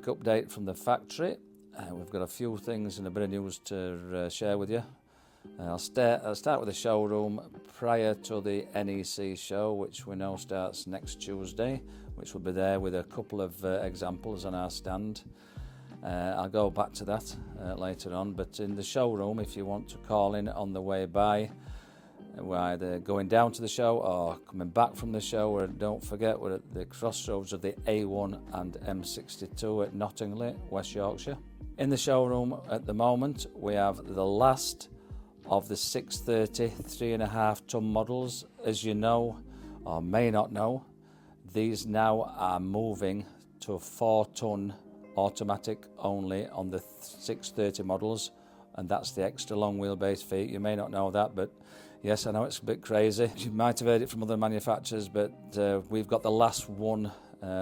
quick update from the factory. We've got a few things and a bit of news to share with you. I'll start with the showroom prior to the NEC show, which we know starts next Tuesday, which will be there with a couple of examples on our stand. I'll go back to that later on, but in the showroom, if you want to call in on the way by, we're either going down to the show or coming back from the show, and don't forget we're at the crossroads of the A1 and M62 at Knottingley, West Yorkshire. In the showroom at the moment, we have the last of the 630 3.5 ton models. As you know, or may not know, these now are moving to a 4 ton automatic only on the 630 models, and that's the extra long wheelbase Fiat. You may not know that, but yes, I know it's a bit crazy. You might have heard it from other manufacturers, but we've got the last one,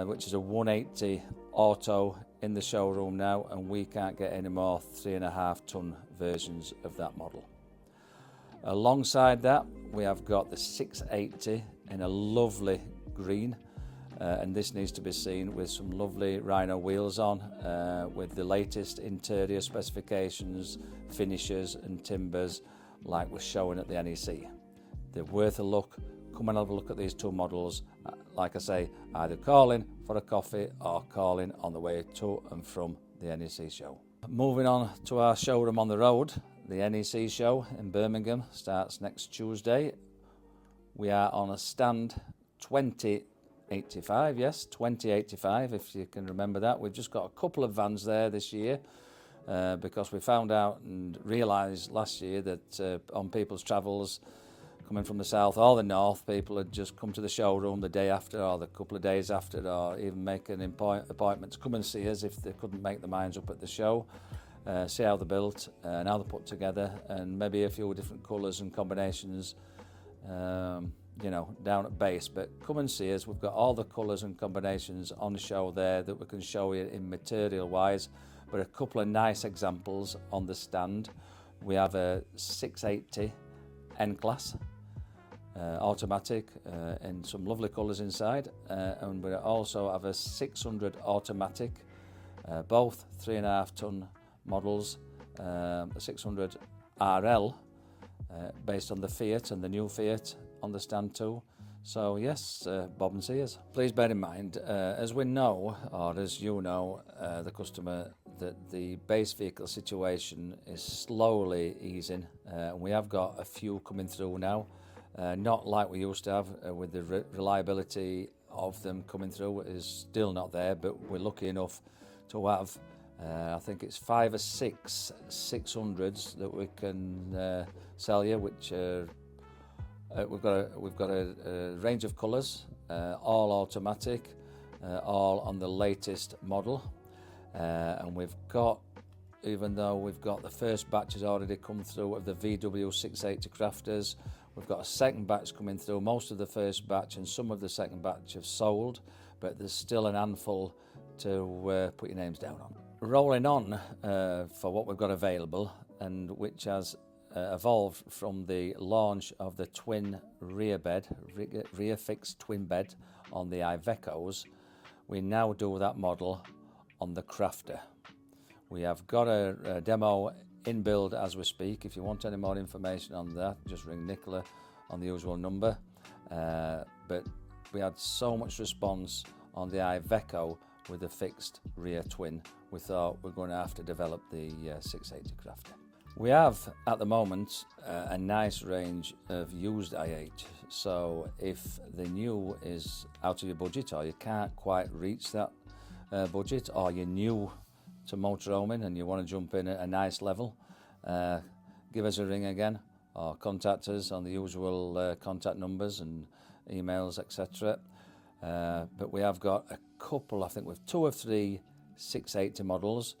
which is a 180 auto in the showroom now, and we can't get any more 3.5 ton versions of that model. Alongside that, we have got the 680 in a lovely green, and this needs to be seen with some lovely Rhino wheels on, with the latest interior specifications, finishes and timbers like we're showing at the NEC. They're worth a look. Come and have a look at these two models. Like I say, either call in for a coffee or call in on the way to and from the NEC show. Moving on to our showroom on the road, the NEC show in Birmingham starts next Tuesday. We are on a stand 2085, yes, 2085, if you can remember that. We've just got a couple of vans there this year because we found out and realised last year that on people's travels coming from the south or the north, people had just come to the showroom the day after or the couple of days after, or even make an appointment to come and see us if they couldn't make their minds up at the show. See how they're built and how they're put together, and maybe a few different colours and combinations, you know, down at base. But come and see us. We've got all the colours and combinations on show there that we can show you in material wise, but a couple of nice examples on the stand. We have a 680 N-Class automatic in some lovely colours inside, and we also have a 600 automatic, both 3.5 ton models, the 600 RL based on the Fiat and the new Fiat on the stand too. So yes, Bob and Sears. Please bear in mind, as we know, or as you know, the customer, that the base vehicle situation is slowly easing. We have got a few coming through now, not like we used to have, with the reliability of them coming through is still not there, but we're lucky enough to have I think it's 5 or 6 600s that we can sell you, which we've got a range of colours, all automatic, all on the latest model, and we've got, even though we've got the first batch has already come through of the VW 680 crafters, we've got a second batch coming through. Most of the first batch and some of the second batch have sold, but there's still an handful to put your names down on. Rolling on for what we've got available, and which has evolved from the launch of the twin rear fixed twin bed on the Iveco's, we now do that model on the Crafter. We have got a demo in build as we speak. If you want any more information on that, just ring Nicola on the usual number. But we had so much response on the Iveco with the fixed rear twin, we thought we're going to have to develop the 680 Crafter. We have at the moment a nice range of used IH, so if the new is out of your budget or you can't quite reach that budget, or you're new to motorhoming and you want to jump in at a nice level, give us a ring again or contact us on the usual contact numbers and emails, etc. But we have got a couple, I think with 2 or 3 680 models,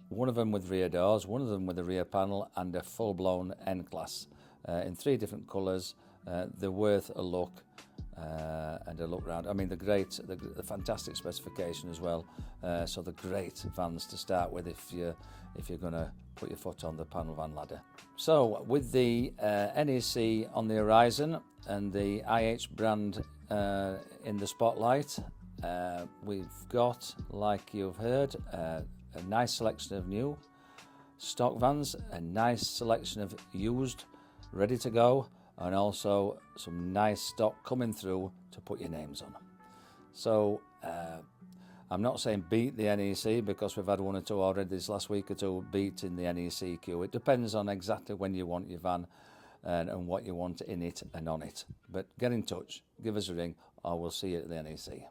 one of them with rear doors, one of them with a rear panel, and a full-blown N-Class in 3 different colours. They're worth a look and a look round. I mean, the fantastic specification as well. So they're great vans to start with if you're going to put your foot on the panel van ladder. So with the NEC on the horizon and the IH brand in the spotlight, we've got, like you've heard, a nice selection of new stock vans, a nice selection of used ready to go, and also some nice stock coming through to put your names on. So I'm not saying beat the NEC, because we've had one or two already this last week or two beating the NEC queue. It depends on exactly when you want your van and what you want in it and on it. But get in touch, give us a ring, or we'll see you at the NEC.